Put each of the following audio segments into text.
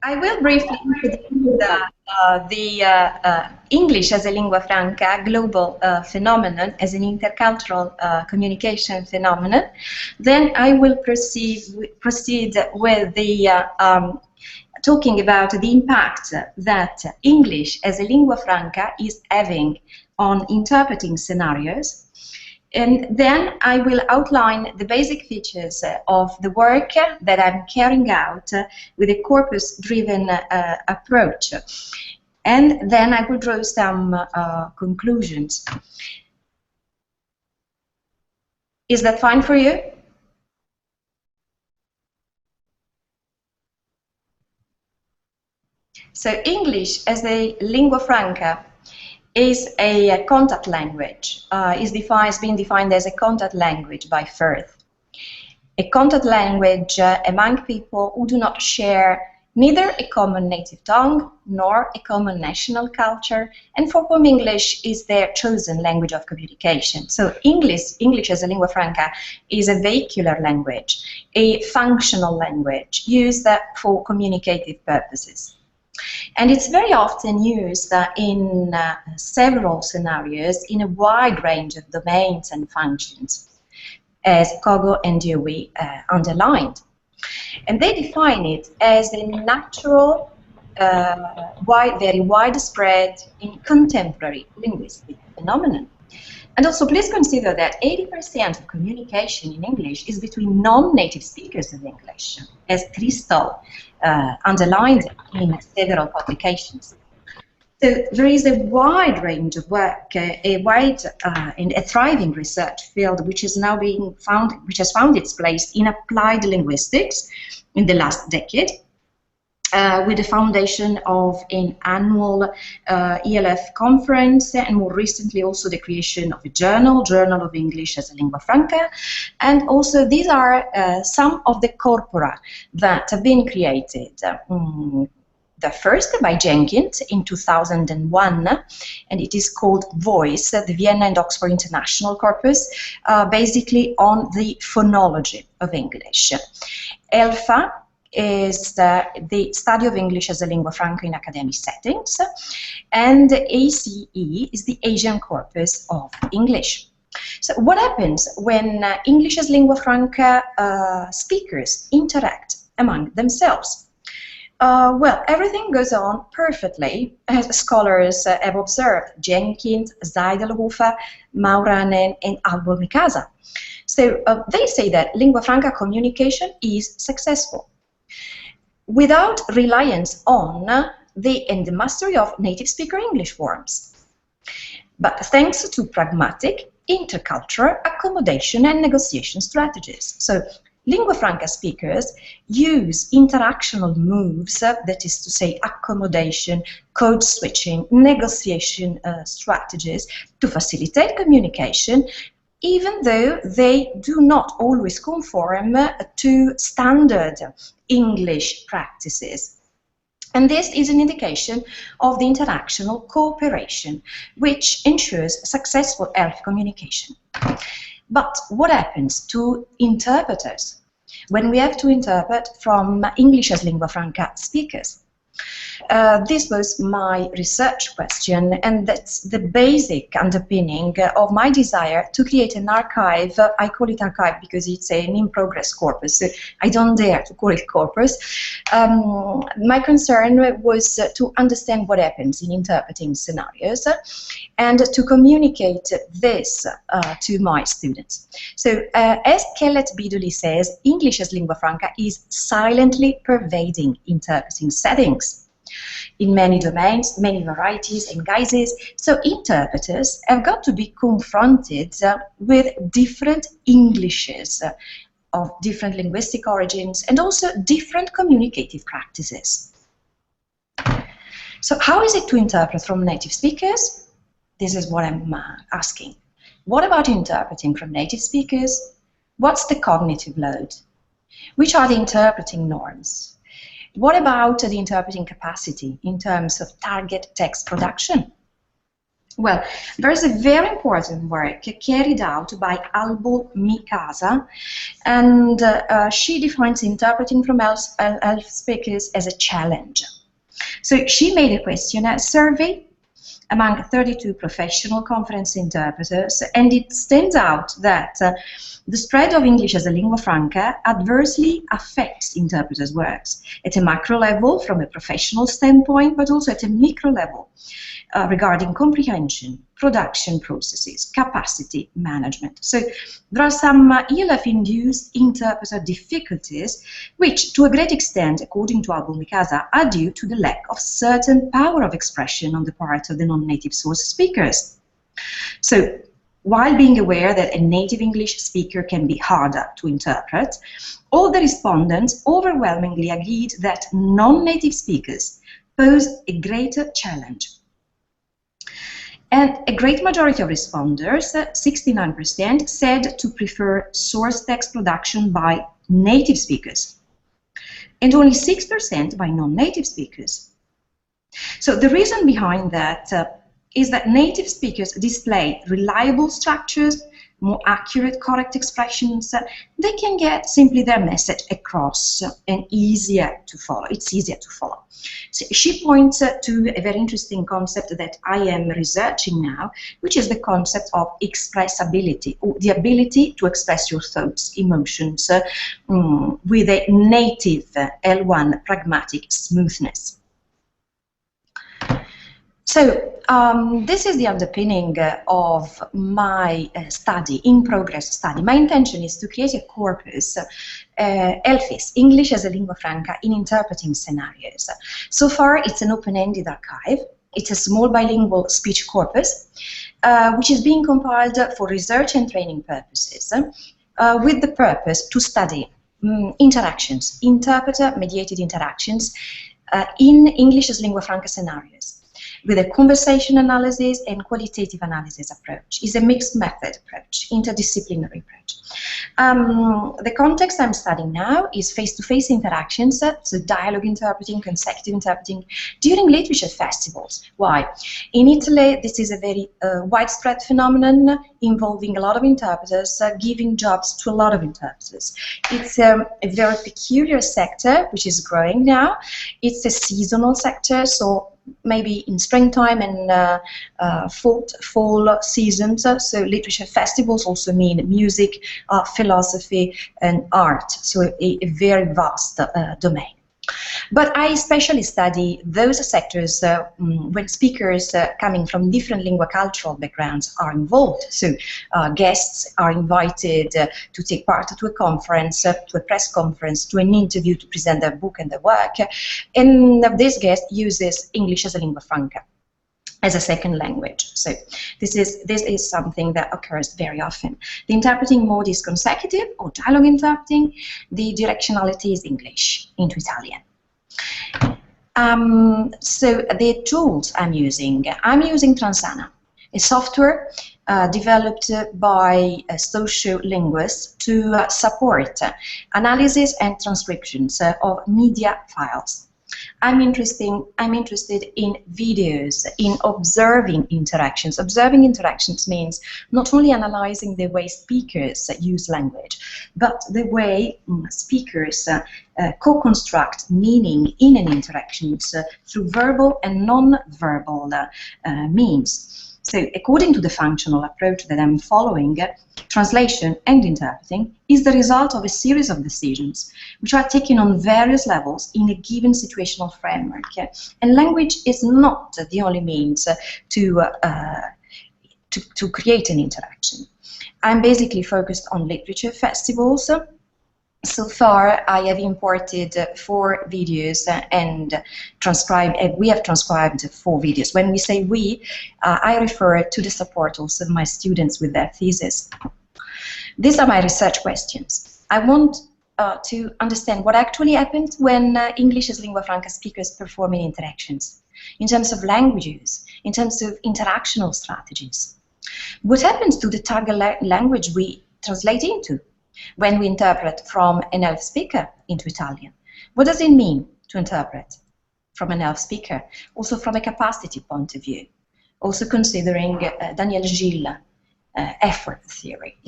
I will briefly introduce the English as a lingua franca global phenomenon, as an intercultural communication phenomenon. Then I will proceed with the talking about the impact that English as a lingua franca is having on interpreting scenarios. And then I will outline the basic features of the work that I'm carrying out with a corpus-driven approach. And then I will draw some conclusions. Is that fine for you? So English as a lingua franca is a contact language, has been defined as a contact language by Firth. A contact language among people who do not share neither a common native tongue nor a common national culture, and for whom English is their chosen language of communication. So English as a lingua franca is a vehicular language, a functional language used for communicative purposes. And it's very often used in several scenarios in a wide range of domains and functions, as Kogo and Dewey underlined. And they define it as a natural, very widespread in contemporary linguistic phenomenon. And also please consider that 80% of communication in English is between non-native speakers of English, as Crystal underlined in several publications. So there is a wide range of work, a wide and a thriving research field which is now being found, which has found its place in applied linguistics in the last decade. With the foundation of an annual ELF conference, and more recently also the creation of a Journal of English as a lingua franca. And also these are some of the corpora that have been created. The first by Jenkins in 2001, and it is called Voice, the Vienna and Oxford International Corpus, basically on the phonology of English. ELFA is the study of English as a lingua franca in academic settings, and ACE is the Asian corpus of English. So what happens when English as lingua franca speakers interact among themselves? Well, everything goes on perfectly, as scholars have observed, Jenkins, Zeidelhofer, Mauranen, and Albor-Mikasa. So they say that lingua franca communication is successful without reliance on the mastery of native speaker English forms, but thanks to pragmatic, intercultural accommodation and negotiation strategies. So lingua franca speakers use interactional moves, that is to say accommodation, code switching, negotiation strategies to facilitate communication, even though they do not always conform to standard English practices. And this is an indication of the interactional cooperation, which ensures successful ELF communication. But what happens to interpreters when we have to interpret from English as lingua franca speakers? This was my research question, and that's the basic underpinning of my desire to create an archive. I call it archive because it's an in-progress corpus. So I don't dare to call it corpus. My concern was to understand what happens in interpreting scenarios and to communicate this to my students. So as Kellett Bidley says, English as lingua franca is silently pervading interpreting settings in many domains, many varieties and guises. So interpreters have got to be confronted with different Englishes of different linguistic origins and also different communicative practices. So how is it to interpret from native speakers? This is what I'm asking. What about interpreting from native speakers? What's the cognitive load? Which are the interpreting norms? What about the interpreting capacity in terms of target text production? Well, there's a very important work carried out by Albo Mikasa, and she defines interpreting from elf speakers as a challenge. So she made a questionnaire survey among 32 professional conference interpreters, and it stands out that the spread of English as a lingua franca adversely affects interpreters' works at a macro level from a professional standpoint, but also at a micro level regarding comprehension, production processes, capacity management. So there are some ELF-induced interpreter difficulties, which to a great extent, according to Albo Mikasa, are due to the lack of certain power of expression on the part of the non-native source speakers. So while being aware that a native English speaker can be harder to interpret, all the respondents overwhelmingly agreed that non-native speakers pose a greater challenge. And a great majority of responders, 69%, said to prefer source text production by native speakers, and only 6% by non-native speakers. So the reason behind that is that native speakers display reliable structures, more accurate, correct expressions. They can get simply their message across and easier to follow. It's easier to follow. So she points to a very interesting concept that I am researching now, which is the concept of expressibility, or the ability to express your thoughts, emotions with a native L1 pragmatic smoothness. So this is the underpinning of my in-progress study. My intention is to create a corpus, ELFIS, English as a Lingua Franca in Interpreting Scenarios. So far, it's an open-ended archive. It's a small bilingual speech corpus, which is being compiled for research and training purposes, with the purpose to study interactions, interpreter-mediated interactions in English as Lingua Franca scenarios, with a conversation analysis and qualitative analysis approach. It's a mixed method approach, interdisciplinary approach. The context I'm studying now is face-to-face interactions, so dialogue interpreting, consecutive interpreting, during literature festivals. Why? In Italy, this is a very widespread phenomenon involving a lot of interpreters, giving jobs to a lot of interpreters. It's a very peculiar sector, which is growing now. It's a seasonal sector, so maybe in springtime and fall seasons. So literature festivals also mean music, philosophy, and art. So a very vast domain. But I especially study those sectors when speakers coming from different lingua cultural backgrounds are involved. So guests are invited to take part to a conference, to a press conference, to an interview to present their book and their work. And this guest uses English as a lingua franca, as a second language. So this is something that occurs very often. The interpreting mode is consecutive or dialogue interpreting. The directionality is English into Italian. So the tools I'm using Transana, a software developed by sociolinguists to support analysis and transcriptions of media files. I'm interested in videos, in observing interactions. Observing interactions means not only analyzing the way speakers use language, but the way speakers co-construct meaning in an interaction through verbal and non-verbal means. So according to the functional approach that I'm following, translation and interpreting is the result of a series of decisions which are taken on various levels in a given situational framework. And language is not the only means to create an interaction. I'm basically focused on literature festivals. So far, I have imported 4 videos and we have transcribed 4 videos. When we say we, I refer to the support also of my students with their thesis. These are my research questions. I want to understand what actually happens when English as lingua franca speakers perform in interactions, in terms of language use, in terms of interactional strategies. What happens to the target language we translate into when we interpret from an ELF speaker into Italian? What does it mean to interpret from an ELF speaker, also from a capacity point of view? also considering Daniel Gilles' effort theory,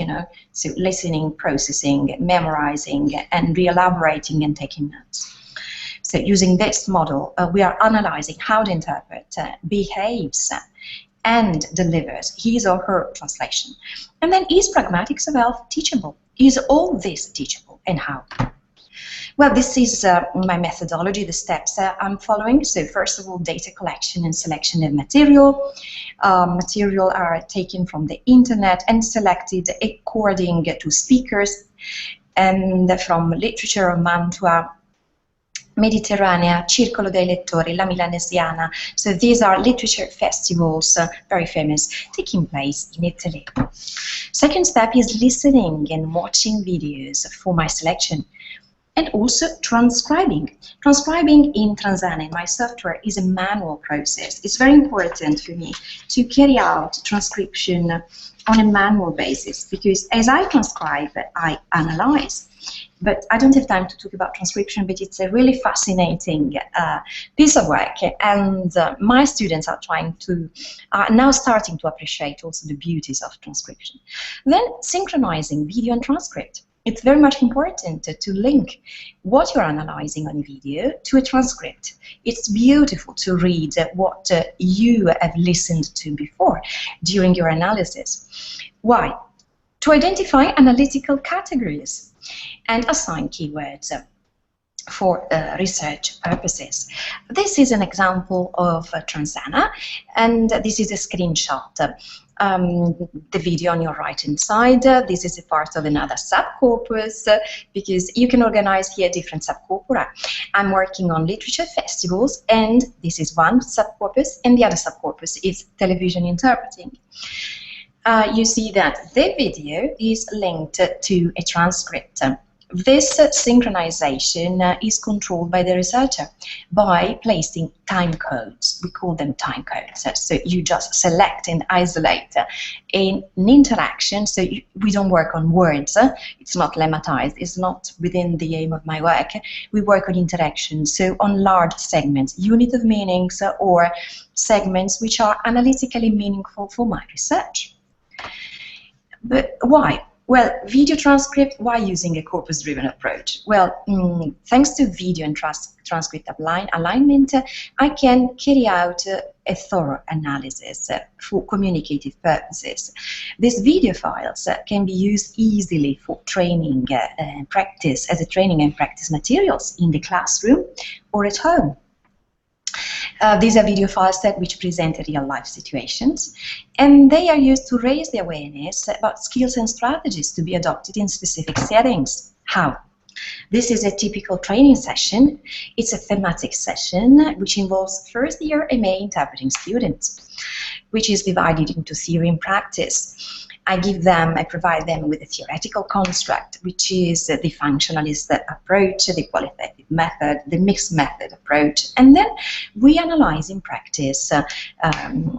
so listening, processing, memorizing, and re-elaborating and taking notes. So using this model, we are analyzing how the interpreter behaves and delivers his or her translation. And then, is pragmatics of health teachable? Is all this teachable, and how? Well, this is my methodology, the steps I'm following. So first of all, data collection and selection of material. Material are taken from the internet and selected according to speakers, and from literature of Mantua, Mediterranea, Circolo dei Lettori, La Milanesiana. So these are literature festivals, very famous, taking place in Italy. Second step is listening and watching videos for my selection. And also transcribing. Transcribing in Transana, in my software, is a manual process. It's very important for me to carry out transcription on a manual basis, because as I transcribe, I analyze. But I don't have time to talk about transcription, but it's a really fascinating piece of work, and my students are now starting to appreciate also the beauties of transcription. Then synchronizing video and transcript. It's very much important to link what you're analyzing on a video to a transcript. It's beautiful to read what you have listened to before during your analysis. Why? To identify analytical categories and assign keywords for research purposes. This is an example of Transana, and this is a screenshot. The video on your right-hand side, this is a part of another subcorpus, because you can organize here different subcorpora. I'm working on literature festivals, and this is one subcorpus, and the other subcorpus is television interpreting. You see that the video is linked to a transcript. This synchronization is controlled by the researcher by placing time codes. We call them time codes. So you just select and isolate an interaction. So we don't work on words. It's not lemmatized. It's not within the aim of my work. We work on interactions, so on large segments, unit of meanings, or segments which are analytically meaningful for my research. But why? Well, video transcript, why using a corpus-driven approach? Well, thanks to video and transcript alignment, I can carry out a thorough analysis for communicative purposes. These video files can be used easily for training and practice, as a training and practice materials in the classroom or at home. These are video files which present real-life situations, and they are used to raise the awareness about skills and strategies to be adopted in specific settings. How? This is a typical training session. It's a thematic session which involves first-year MA interpreting students, which is divided into theory and practice. I provide them with a theoretical construct, which is the functionalist approach, the qualitative method, the mixed method approach, and then we analyze in practice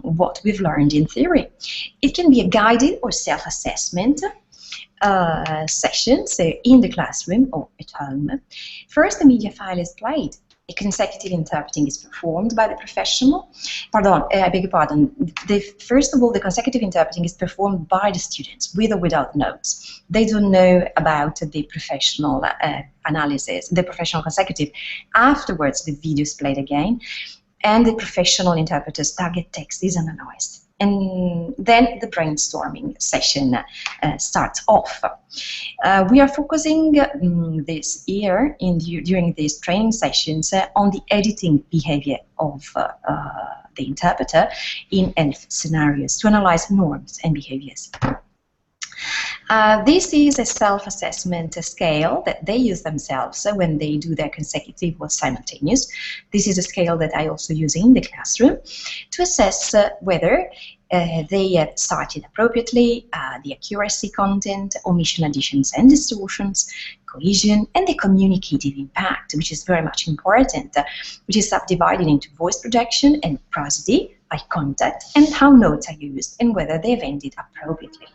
what we've learned in theory. It can be a guided or self-assessment session, so in the classroom or at home. First, the media file is played. A consecutive interpreting is performed by the professional. I beg your pardon. First of all, the consecutive interpreting is performed by the students, with or without notes. They don't know about the professional analysis, the professional consecutive. Afterwards, the video is played again, and the professional interpreter's target text is analyzed. And then the brainstorming session starts off. We are focusing this year, during these training sessions, on the editing behavior of the interpreter in ELF scenarios to analyze norms and behaviors. This is a self-assessment scale that they use themselves when they do their consecutive or simultaneous. This is a scale that I also use in the classroom to assess whether they have cited appropriately, the accuracy, content, omission, additions and distortions, cohesion, and the communicative impact, which is very much important, which is subdivided into voice projection and prosody, eye contact, and how notes are used and whether they've ended appropriately.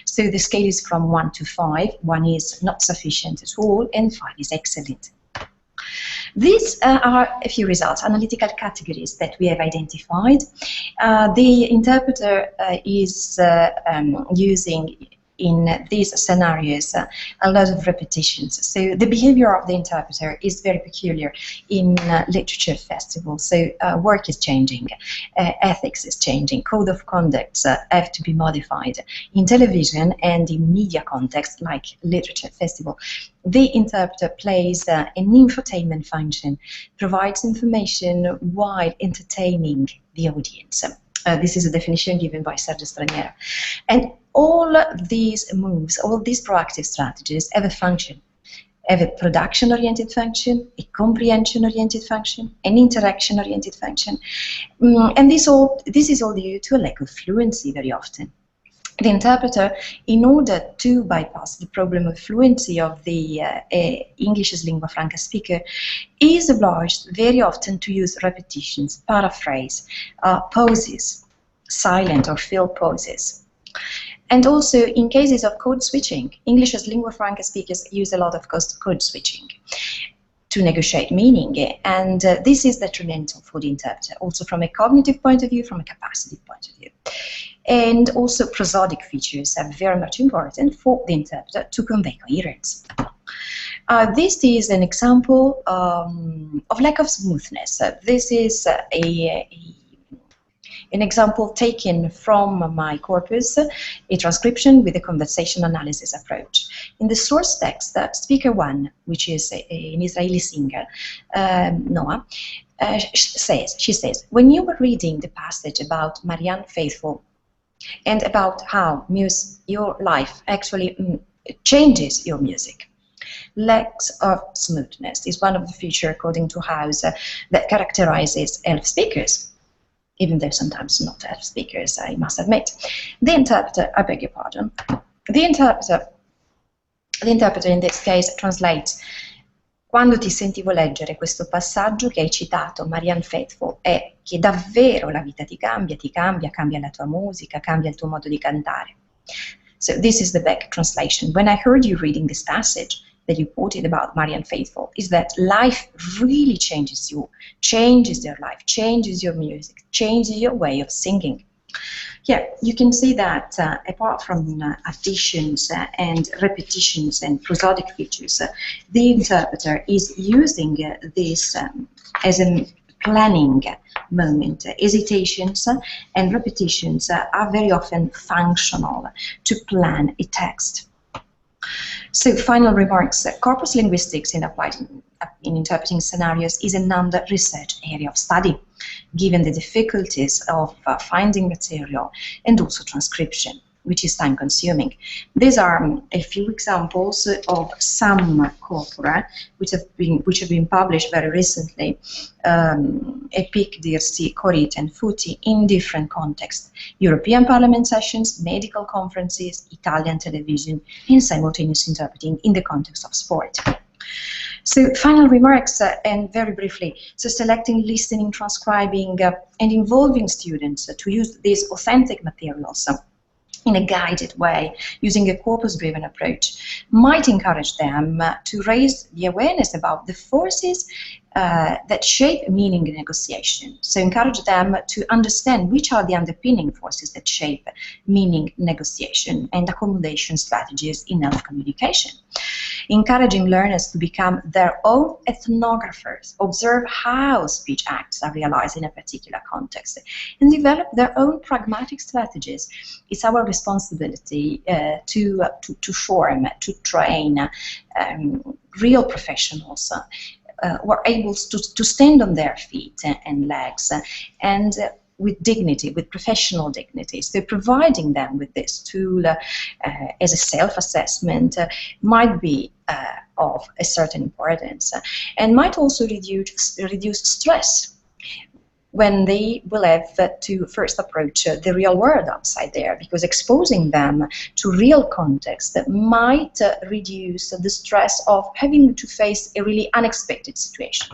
So the scale is from 1 to 5. 1 is not sufficient at all, and 5 is excellent. These are a few results, analytical categories that we have identified. The interpreter is using in these scenarios a lot of repetitions. So the behavior of the interpreter is very peculiar in literature festivals. So work is changing, ethics is changing, code of conduct have to be modified. In television and in media context like literature festival, the interpreter plays an infotainment function, provides information while entertaining the audience. This is a definition given by Sergio Straniero. And all these moves, all these proactive strategies have a function, have a production-oriented function, a comprehension-oriented function, an interaction-oriented function. And this is all due to a lack of fluency very often. The interpreter, in order to bypass the problem of fluency of the English as lingua franca speaker, is obliged very often to use repetitions, paraphrase, pauses, silent or filled pauses. And also, in cases of code switching, English as lingua franca speakers use a lot of code switching to negotiate meaning, and this is detrimental for the interpreter, also from a cognitive point of view, from a capacity point of view. And also prosodic features are very much important for the interpreter to convey coherence. This is an example of lack of smoothness. This is an example taken from my corpus, a transcription with a conversation analysis approach. In the source text, speaker 1, which is an Israeli singer, Noah, she says, when you were reading the passage about Marianne Faithfull and about how your life actually changes your music, lack of smoothness is one of the features, according to House, that characterizes ELF speakers, even though sometimes not ELF speakers, I must admit. The interpreter, I beg your pardon, the interpreter in this case translates: quando ti sentivo leggere questo passaggio che hai citato, Marianne Faithfull, è che davvero la vita ti cambia, cambia la tua musica, cambia il tuo modo di cantare. So this is the back translation. When I heard you reading this passage that you quoted about Marianne Faithfull, is that life really changes you, changes your life, changes your music, changes your way of singing. Yeah, you can see that apart from additions and repetitions and prosodic features, the interpreter is using this as a planning moment. Hesitations and repetitions are very often functional to plan a text. So, final remarks. Corpus linguistics in interpreting scenarios is an under-researched area of study, given the difficulties of finding material and also transcription, which is time-consuming. These are a few examples of some corpora which have been published very recently, EPIC, DRC, CORIT, and FUTI, in different contexts: European Parliament sessions, medical conferences, Italian television, and simultaneous interpreting in the context of sport. So, final remarks, and very briefly, so selecting, listening, transcribing, and involving students to use these authentic materials in a guided way, using a corpus-driven approach, might encourage them to raise the awareness about the forces that shape meaning negotiation. So encourage them to understand which are the underpinning forces that shape meaning negotiation and accommodation strategies in ELF communication. Encouraging learners to become their own ethnographers, observe how speech acts are realized in a particular context, and develop their own pragmatic strategies. It's our responsibility to form, to train real professionals who are able to stand on their feet and legs, and with dignity, with professional dignity. So providing them with this tool as a self-assessment might be of a certain importance, and might also reduce stress when they will have to first approach the real world outside there, because exposing them to real context might reduce the stress of having to face a really unexpected situation.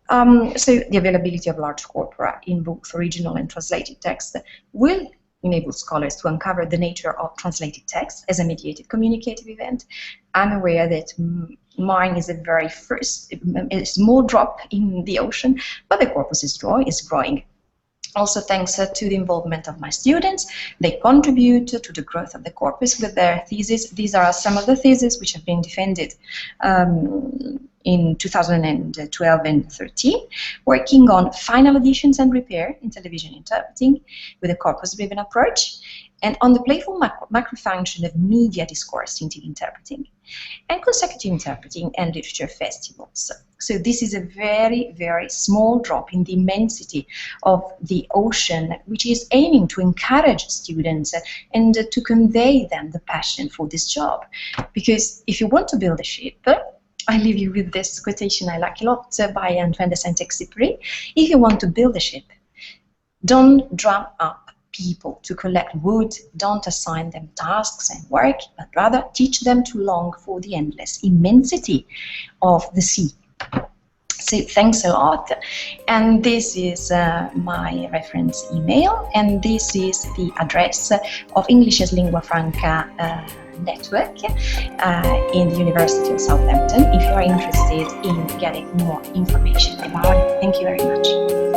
So the availability of large corpora in both original and translated text will enable scholars to uncover the nature of translated text as a mediated communicative event. I'm aware that Mine is a small drop in the ocean, but the corpus is growing. Also thanks to the involvement of my students. They contribute to the growth of the corpus with their theses. These are some of the theses which have been defended in 2012 and 13, working on final editions and repair in television interpreting with a corpus-driven approach, and on the playful macro-function of media discourse in interpreting, and consecutive interpreting and literature festivals. So this is a very, very small drop in the immensity of the ocean, which is aiming to encourage students and to convey them the passion for this job. Because if you want to build a ship, I leave you with this quotation I like a lot by Antoine de Saint-Exupéry. If you want to build a ship, don't drum up people to collect wood, don't assign them tasks and work, but rather teach them to long for the endless immensity of the sea. So thanks a lot. And this is my reference email, and this is the address of English as Lingua Franca network in the University of Southampton if you are interested in getting more information about it. Thank you very much.